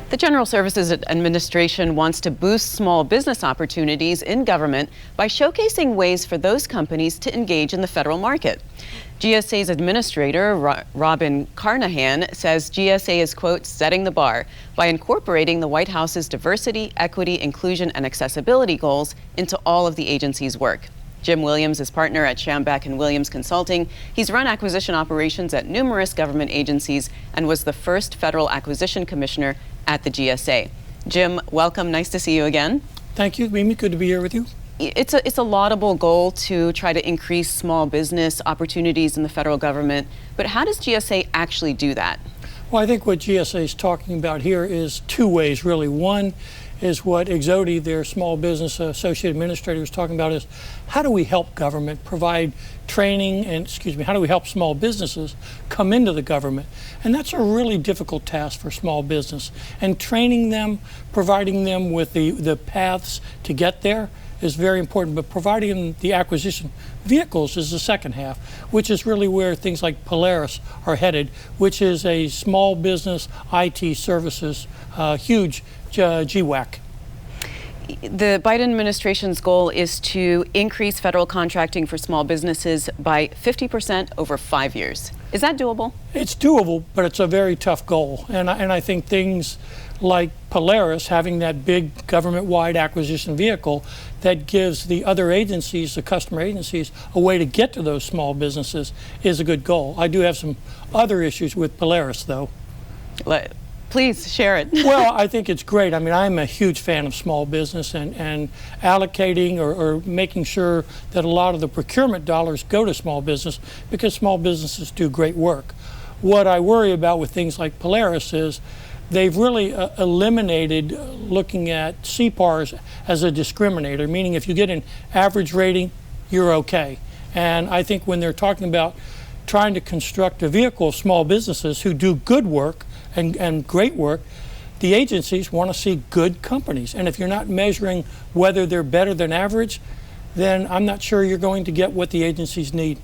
The General Services Administration wants to boost small business opportunities in government by showcasing ways for those companies to engage in the federal market. GSA's administrator, Robin Carnahan, says GSA is, quote, setting the bar by incorporating the White House's diversity, equity, inclusion, and accessibility goals into all of the agency's work. Jim Williams is partner at Schambach Williams Consulting. He's run acquisition operations at numerous government agencies and was the first federal acquisition commissioner at the GSA. Jim, welcome. Nice to see you again. Thank you, Mimi. Good to be here with you. It's a laudable goal to try to increase small business opportunities in the federal government, but how does GSA actually do that? Well, I think what GSA is talking about here is two ways, really. One is what Exodi, their small business associate administrator, was talking about, is how do we help government provide training and, how do we help small businesses come into the government? And that's a really difficult task for small business. And training them, providing them with the paths to get there is very important, but providing them the acquisition vehicles is the second half, which is really where things like Polaris are headed, which is a small business IT services, huge GWAC. The Biden administration's goal is to increase federal contracting for small businesses by 50% over 5 years. Is that doable? It's doable, but it's a very tough goal. And I think things like Polaris, having that big government-wide acquisition vehicle that gives the other agencies, the customer agencies, a way to get to those small businesses is a good goal. I do have some other issues with Polaris, though. Please share it. Well, I think it's great. I mean, I'm a huge fan of small business and allocating or making sure that a lot of the procurement dollars go to small business because small businesses do great work. What I worry about with things like Polaris is they've really eliminated looking at CPARs as a discriminator, meaning if you get an average rating, you're okay. And I think when they're talking about trying to construct a vehicle of small businesses who do good work and great work, the agencies want to see good companies. And if you're not measuring whether they're better than average, then I'm not sure you're going to get what the agencies need.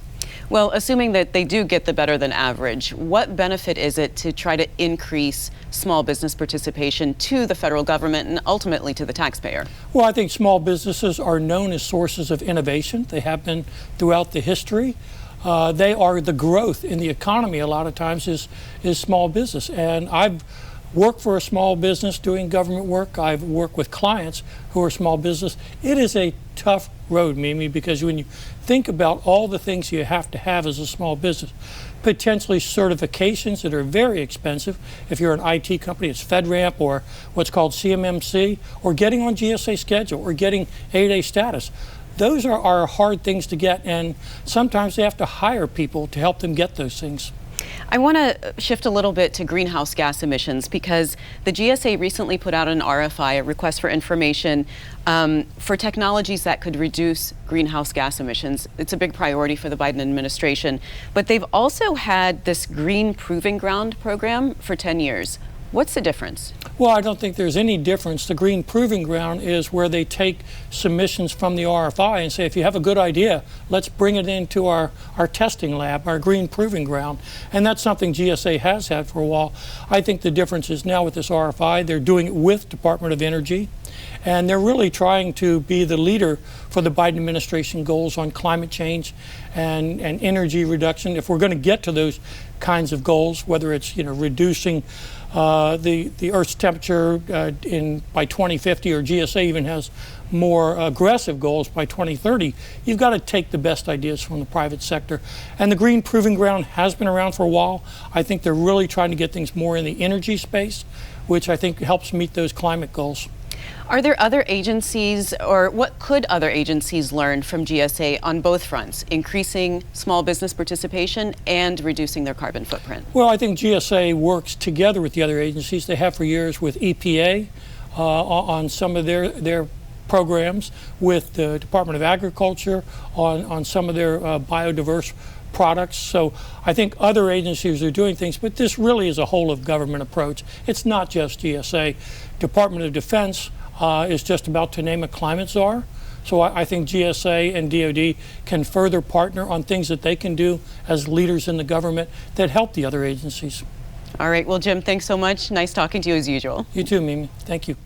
Well, assuming that they do get the better than average, what benefit is it to try to increase small business participation to the federal government and ultimately to the taxpayer? Well, I think small businesses are known as sources of innovation. They have been throughout the history. They are the growth in the economy a lot of times is small business. And I've worked for a small business doing government work. I've worked with clients who are small business. It is a tough road, Mimi, because when you think about all the things you have to have as a small business, potentially certifications that are very expensive. If you're an IT company, it's FedRAMP or what's called CMMC, or getting on GSA schedule or getting 8A status. Those are hard things to get, and sometimes they have to hire people to help them get those things. I want to shift a little bit to greenhouse gas emissions because the GSA recently put out an RFI, a request for information, for technologies that could reduce greenhouse gas emissions. It's a big priority for the Biden administration, but they've also had this Green Proving Ground program for 10 years. What's the difference? Well, I don't think there's any difference. The Green Proving Ground is where they take submissions from the RFI and say, if you have a good idea, let's bring it into our testing lab, our Green Proving Ground. And that's something GSA has had for a while. I think the difference is now with this RFI, they're doing it with Department of Energy. And they're really trying to be the leader for the Biden administration goals on climate change and energy reduction. If we're going to get to those kinds of goals, whether it's reducing the Earth's temperature by 2050, or GSA even has more aggressive goals by 2030, you've got to take the best ideas from the private sector. And the Green Proving Ground has been around for a while. I think they're really trying to get things more in the energy space, which I think helps meet those climate goals. Are there other agencies, or what could other agencies learn from GSA on both fronts, increasing small business participation and reducing their carbon footprint? Well, I think GSA works together with the other agencies. They have for years with EPA on some of their programs, with the Department of Agriculture on some of their biodiverse products. So I think other agencies are doing things, but this really is a whole of government approach. It's not just GSA. Department of Defense is just about to name a climate czar. So I think GSA and DoD can further partner on things that they can do as leaders in the government that help the other agencies. All right. Well, Jim, thanks so much. Nice talking to you as usual. You too, Mimi. Thank you.